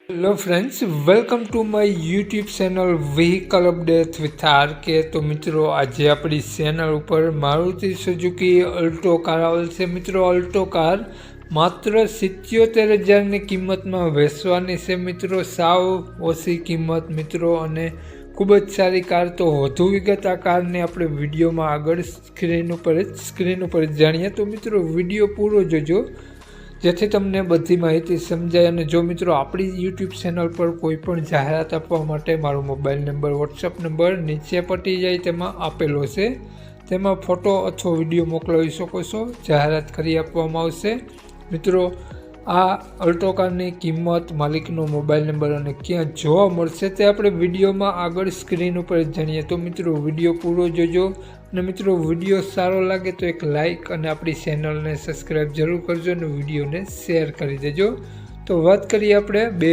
Hello friends, welcome to my YouTube channel vehicle update with RK. તો મિત્રો, આજે આપણી ચેનલ ઉપર મારુતિ સુઝુકી અલ્ટો કાર આવેલ છે। મિત્રો, અલ્ટો કાર માત્ર 77,000ની કિંમતમાં વેચવાની છે। મિત્રો, સાવ ઓછી કિંમત મિત્રો, અને ખૂબ જ સારી કાર। તો વધુ વિગત આ કારની આપણે વિડીયોમાં આગળ સ્ક્રીન ઉપર જ જાણીએ। તો મિત્રો, વિડીયો પૂરો જોજો જેથી તમને બધી માહિતી સમજાય। અને જો મિત્રો આપણી યુટ્યુબ ચેનલ પર કોઈ પણ જાહેરાત આપવા માટે મારો મોબાઈલ નંબર, વોટ્સઅપ નંબર નીચે પટી જાય તેમાં આપેલો છે, તેમાં ફોટો અથવા વિડીયો મોકલાવી શકો છો, જાહેરાત કરી આપવામાં આવશે। મિત્રો, આ અલ્ટો કારની કિંમત, માલિકનો મોબાઈલ નંબર અને ક્યાં જોવા મળશે તે આપણે વિડીયોમાં આગળ સ્ક્રીન ઉપર જ જાણીએ। તો મિત્રો, વિડીયો પૂરો જોજો। અને મિત્રો, વિડીયો સારો લાગે તો એક લાઇક અને આપણી ચેનલને સબસ્ક્રાઈબ જરૂર કરજો અને વિડીયોને શેર કરી દેજો। તો વાત કરીએ આપણે બે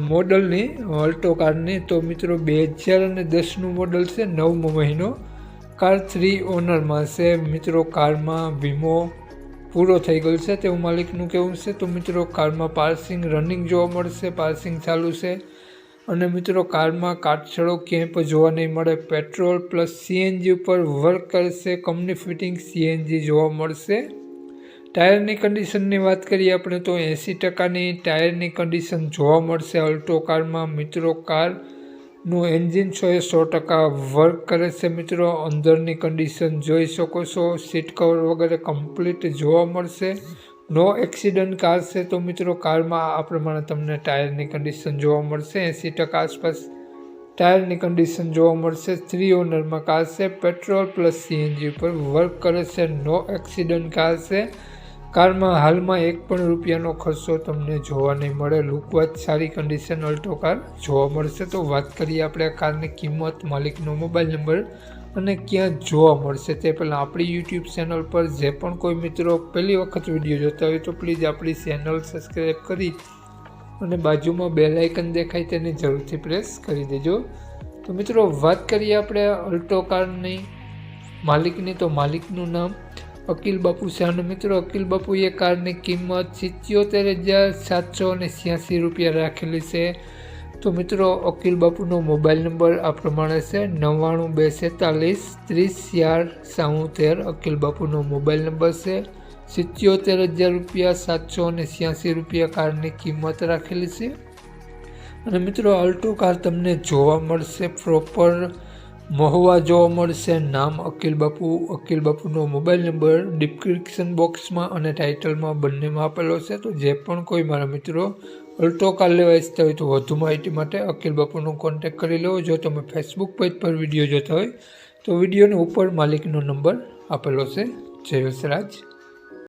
મોડલની અલ્ટો કારની। તો મિત્રો, 2010નું મોડલ છે, 9મો મહિનો, કાર 3 ઓનરમાં છે। મિત્રો, કારમાં વીમો પૂરો થઈ ગયો છે તેવું માલિકનું કહેવું છે। તો મિત્રો, કારમાં પાર્સિંગ રનિંગ જોવા મળશે, પાર્સિંગ ચાલુ છે। અને મિત્રો, કારમાં કાટછડો ક્યાંય પણ જોવા નહીં મળે। પેટ્રોલ પ્લસ સીએનજી ઉપર વર્ક કરશે, કંપની ફિટિંગ સીએનજી જોવા મળશે। ટાયરની કન્ડિશનની વાત કરીએ આપણે તો 80%ની ટાયરની કન્ડિશન જોવા મળશે અલ્ટો કારમાં। મિત્રો, કારનું એન્જિન 100% વર્ક કરે છે। મિત્રો, અંદરની કન્ડિશન જોઈ શકો છો, સીટ કવર વગેરે કમ્પ્લીટ જોવા મળશે। નો એક્સિડન્ટ કાર છે। તો મિત્રો, કારમાં આ પ્રમાણે તમને ટાયરની કન્ડિશન જોવા મળશે, 80% આસપાસ ટાયરની કન્ડિશન જોવા મળશે। 3 ઓનરમાં કાર છે, પેટ્રોલ પ્લસ સીએનજી ઉપર વર્ક કરે છે, નો એક્સિડન્ટ કાર છે। કારમાં હાલમાં એક પણ રૂપિયાનો ખર્ચો તમને જોવા નહીં મળે, લુકવાઇઝ સારી કન્ડિશન અલ્ટો કાર જોવા મળશે। તો વાત કરીએ આપણે આ કારની કિંમત, માલિકનો મોબાઈલ નંબર અને ક્યાં જોવા મળશે તે પહેલાં આપણી યુટ્યુબ ચેનલ પર જે પણ કોઈ મિત્રો પહેલી વખત વિડીયો જોતા હોય તો પ્લીઝ આપણી ચેનલ સબસ્ક્રાઈબ કરી અને બાજુમાં બેલ આઇકન દેખાય તેને જરૂરથી પ્રેસ કરી દેજો। તો મિત્રો, વાત કરીએ આપણે અલ્ટો કારની માલિકની। તો માલિકનું નામ અકિલ બાપુ છે। અને મિત્રો, અકિલ બાપુએ કારની કિંમત 77,786 રૂપિયા રાખેલી છે। તો મિત્રો, અકિલ બાપુનો મોબાઈલ નંબર આ પ્રમાણે છે, 99 246 30 4 77। અકિલ બાપુનો મોબાઈલ નંબર છે। 77,000 રૂપિયા, 786 રૂપિયા કારની કિંમત રાખેલી છે। અને મિત્રો, અલ્ટો કાર તમને જોવા મળશે પ્રોપર મહુવા જોવા મળશે। નામ અકિલ બાપુનો મોબાઈલ નંબર ડિસ્ક્રિપ્શન બોક્સમાં અને ટાઇટલમાં બંનેમાં આપેલો છે। તો જે પણ કોઈ મારા મિત્રો અલ્ટો કાર લેવા ઈચ્છતા હોય તો વધુ માહિતી માટે અકિલ બાપુનો કોન્ટેક્ટ કરી લેવો। જો તમે ફેસબુક પેજ પર વિડીયો જોતા હોય તો વિડીયોની ઉપર માલિકનો નંબર આપેલો છે। જય વસરાજ।